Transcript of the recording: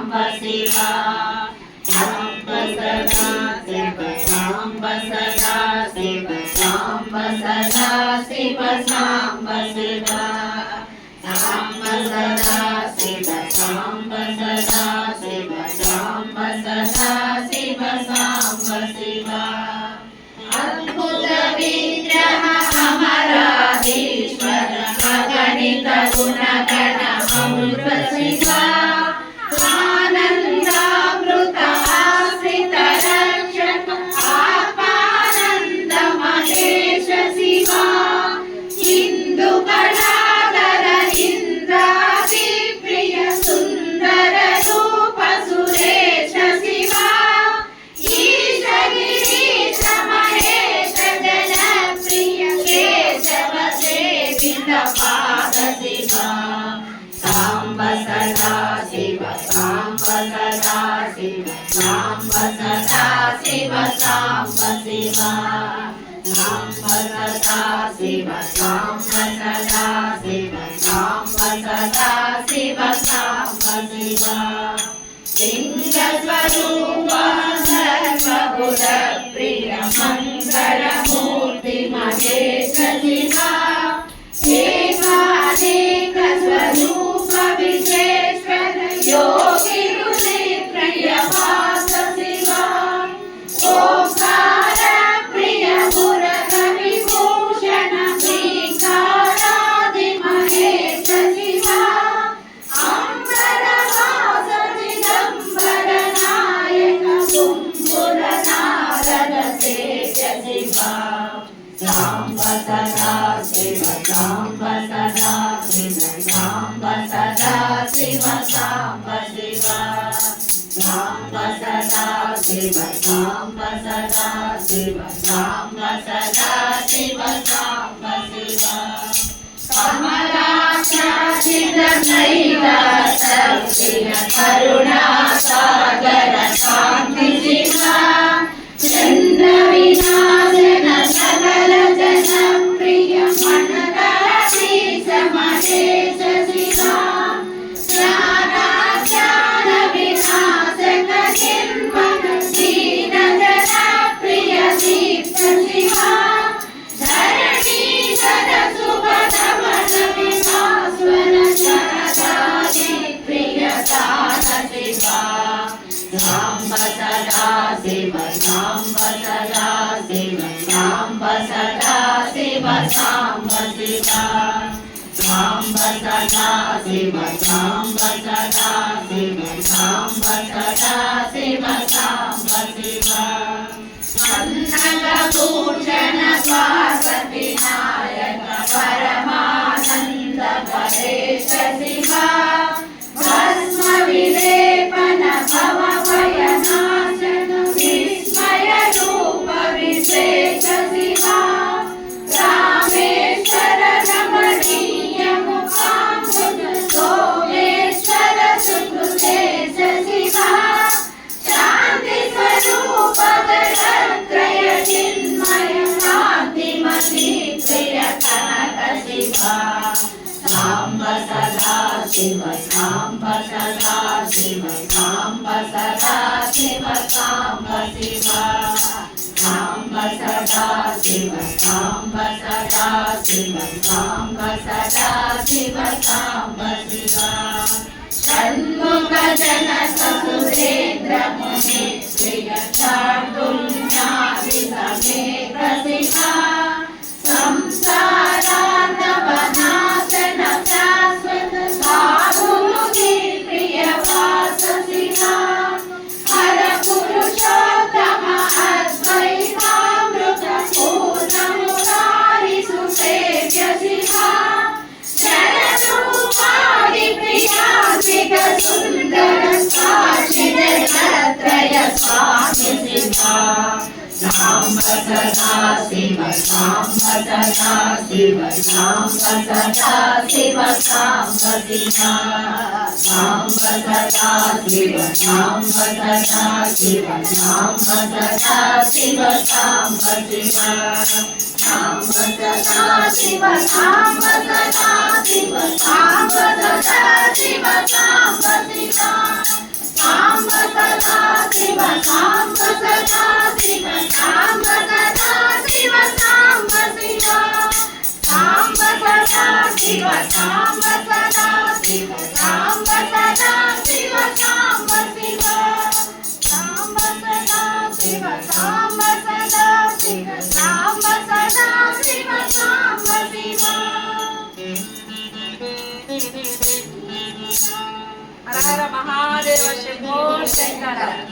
साम्ब शिवा साम्ब सदा शिव साम्ब सदा शिव साम्ब सदा शिव साम्ब शिवा साम्ब सदा शिव साम्ब सदा शिव साम्ब सदा शिव साम्ब शिवा अद्भुत विग्रह अमराधीश्वर अगणित गुणगण अमृत शिवा आनन्दामृत आश्रित रक्षक आत्मानन्द महेश शिवा हिन्दु कलाधर इन्द्रादि प्रिय सुन्दर रूप सुरेश शिवा ईश गिरीश महेश जनप्रिय केशव सेवित पाद शिवा साम्ब सदा शिव साम्ब सदा शिव साम्ब सदा शिव साम्ब शिवा साम्ब सदा शिव साम्ब सदा शिव साम्ब सदा शिव साम्ब शिवा लिंग स्वरूप सर्वगुण प्रिय मंगल मूर्ति महेश शिवा एकानेक स्वरूप विश्वेश्वर योगी प्रिय वास शिवा ओंकार प्रिय मुरग विभूषण श्रीकारादि महेश शिवा अंबर वास चिदंबर नायक कुंभुर नारद सेज शिवा साम्ब सदा शिव साम्ब सदा शिव साम्ब सदा शिव साम्ब शिवा साम्ब सदा शिव साम्ब सदा शिव साम्ब सदा शिव साम्ब शिवा कमलाक्षाचित कैलासप्रिय करुणा सागर शान्ति शिवा चन्द्र विनाशन सकल जन प्रिय मनकाधीश महेश शिवा ज्ञान विनाशक निर्मल दीन जन प्रिय दीप्त शिवा धरणीधर सुभदमन विभास्वर शरदादि प्रिय दान शिवा साम्ब सदा शिव साम्ब सदा शिव साम्ब सदा शिव साम्ब शिवा साम्ब सदा शिव साम्ब सदा शिव साम्ब सदा शिव साम्ब शिवा कन्नगभूषण पार्वती नायक परमानन्द परेश शिवा भस्म विलेपन भव भयनाशन विस्मय रूप विशेष शिवा रामेश्वर रमणीय मुखाम्बुज सोमेश्वर सुकृतेश शिवा शान्ति स्वरूप गणत्रय चिन्मय कान्तिमती प्रिय कनक शिवा साम्ब सदा शिव साम्ब सदा शिव साम्ब सदा शिव साम्ब शिवा साम्ब सदा शिव साम्ब सदा शिव साम्ब सदा शिव साम्ब शिवा षण्मुख जन सुरेन्द्र मुनि प्रिय शार्दुल्यादि समेत शिवा संसारार्णवनाशन शाश्वत साधुमुनि प्रिय वास शिवा हर पुरुषोत्तम अद्वैतामृत पूर्ण मुरारि सुसेव्य शिवा शरणरूपाणि प्रियान्वित सुन्दर साक्षित त्रय स्वामी शिवा साम्ब सदा शिव साम्ब सदा शिव साम्ब सदा शिव साम्ब शिवा साम्ब सदा शिव साम्ब सदा शिव साम्ब सदा शिव साम्ब शिवा साम्ब सदा शिव साम्ब सदा शिव साम्ब सदा शिव साम्ब शिवा ಶಿವ ಸಾಂಬ ಸದಾ ಶಿವ ಸಾಂಬ ಸದಾ ಶಿವ ಸಾಂಬ ಶಿವ ಸಾಂಬ ಸದಾ ಶಿವ ಸಾಂಬ ಸದಾ ಶಿವ ಸಾಂಬ ಸದಾ ಶಿವ ಸಾಂಬ ಶಿವ ಸಾಂಬ ಸದಾ ಶಿವ ಸಾಂಬ ಸದಾ ಶಿವ ಸಾಂಬ ಸದಾ ಶಿವ ಸಾಂಬ ಶಿವ. ಹರ ಹರ ಮಹಾದೇವ ಶಂಭೋ ಶಂಕರ.